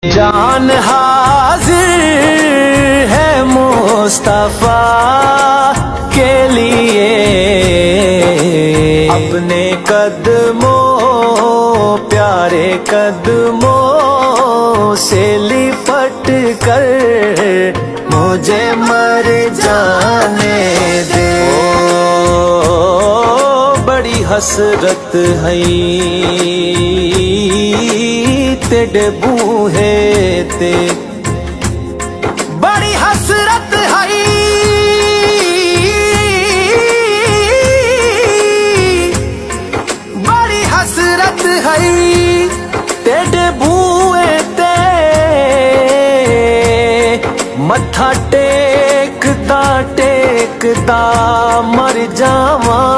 جان حاضر ہے مصطفیٰ کے لیے، اپنے قدموں پیارے قدموں سے لپٹ کر مجھے مر جانے دے۔ بڑی حسرت ہے تیرے بوہے تے، بڑی حسرت ہے بڑی حسرت ہے تیرے بوہے تے، متھا ٹیکدا ٹیکدا مر جاواں،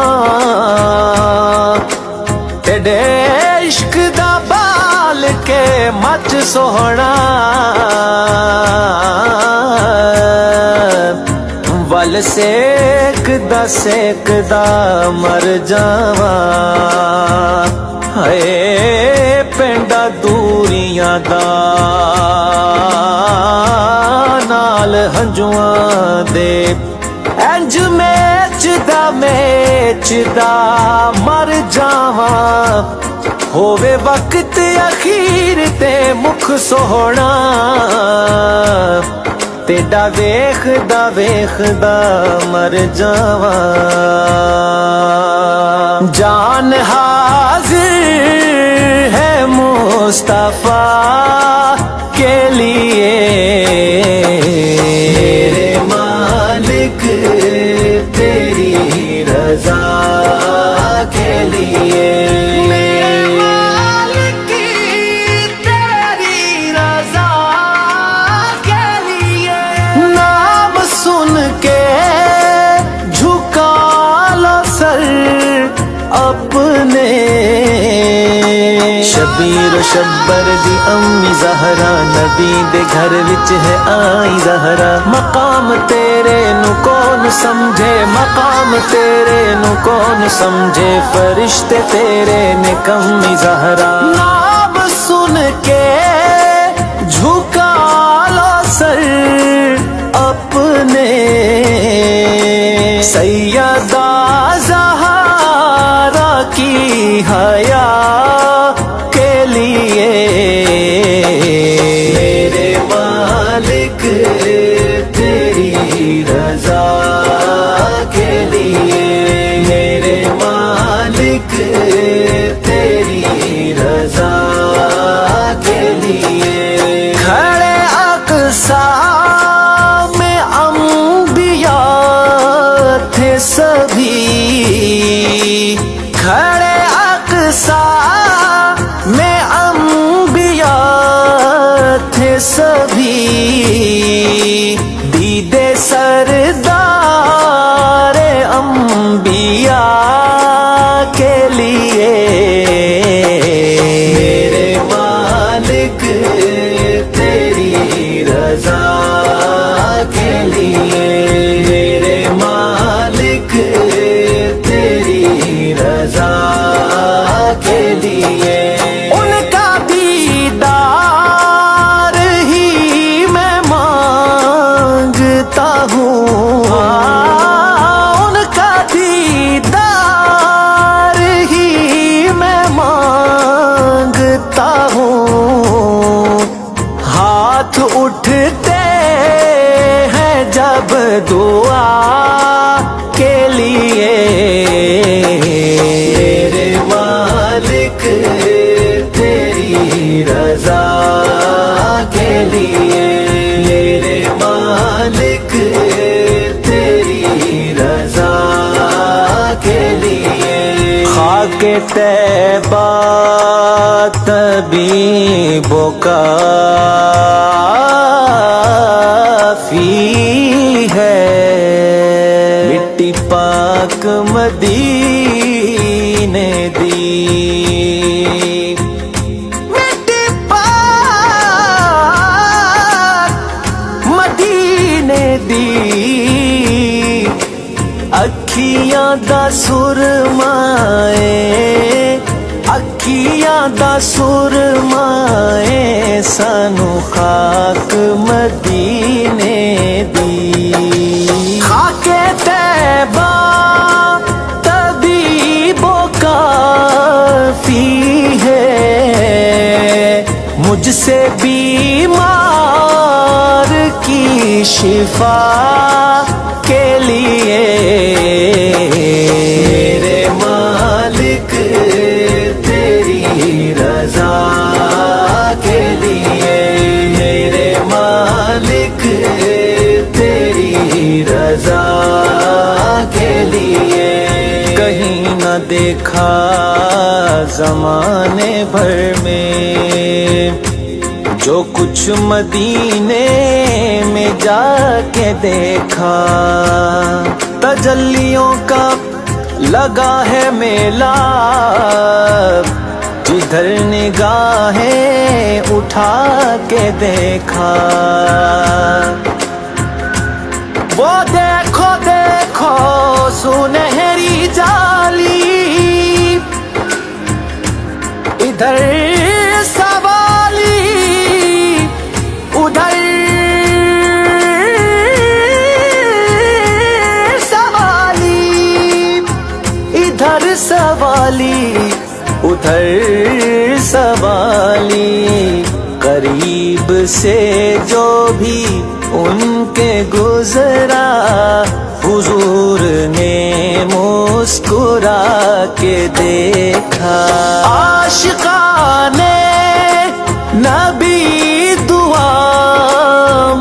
تیرے عشق دا بال کے مچ سوہنا، ول سیکدا سیکدا مر جاواں، ہائے پینڈا دوریاں دا نال ہنجواں دے، انج میچدا مر جاواں، ہووے وقت اخیر تے مکھ سوہنا، تیڈا ویکھدا ویکھدا مر جاواں۔ جان حاضر ہے مصطفیٰ کے لیے، میرے مالک تیری رضا کے لیے، اپنے شبیر و شبر دی امی زہرا، نبی دے گھر وچ ہے آئی زہرا، مقام تیرے نو کون سمجھے، مقام تیرے نو کون سمجھے، فرشتے تیرے نے کمی زہرا، نام سن کے جھکا لو سر اپنے، سیدہ کی حیا کے لیے، میرے مالک تیری رضا کے لیے، میرے مالک تیری رضا کے لیے، کھڑے اقصی میں انبیاء تھے سبھی، کھڑے اقصی میں انبیاء تھے سبھی، دیدے سردار انبیاء کے لیے، میرے مالک تیری رضا کے لیے، میرے مالک تیری رضا کے لیے، ان کا دیدار ہی میں مانگتا ہوں، ان کا دیدار ہی میں مانگتا ہوں، ہاتھ اٹھتے ہیں جب دعا کے لیے، میرے مالک تیری رضا کے لیے، میرے مالک تیری رضا کے لیے، خاک طیبہ طبیبوں کا فی ہے، مٹی پاک مدینے دی، مٹی پاک مدینے دی، اکھیاں دا سرما اکھیاں دا سرمائے سانو خاک مدینے دی خاک طیبہ طبیب و کافی ہے مجھ سے بیمار کی شفا کے لیے میرے مالک تیری رضا کے لیے میرے مالک تیری رضا کے لیے کہیں نہ دیکھا زمانے بھر میں جو کچھ مدینے میں جا کے دیکھا تجلیوں کا لگا ہے میلہ جدھر نگاہیں اٹھا کے دیکھا وہ دیکھو دیکھو سنہری جالی ادھر سوالی ادھر سوالی ادھر سوالی ادھر سوالی قریب سے جو بھی ان کے گزرا حضور نے مسکرا کے دیکھا عاشقان نبی دعا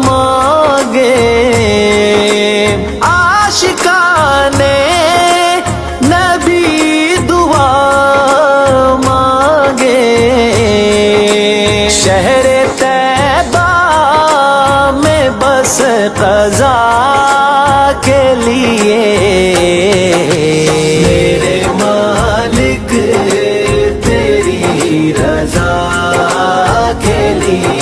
مانگے عاشقان نبی دعا مانگے شہر طیبہ میں بس قضا کے لیے میرے مالک تیری رضا کے لیے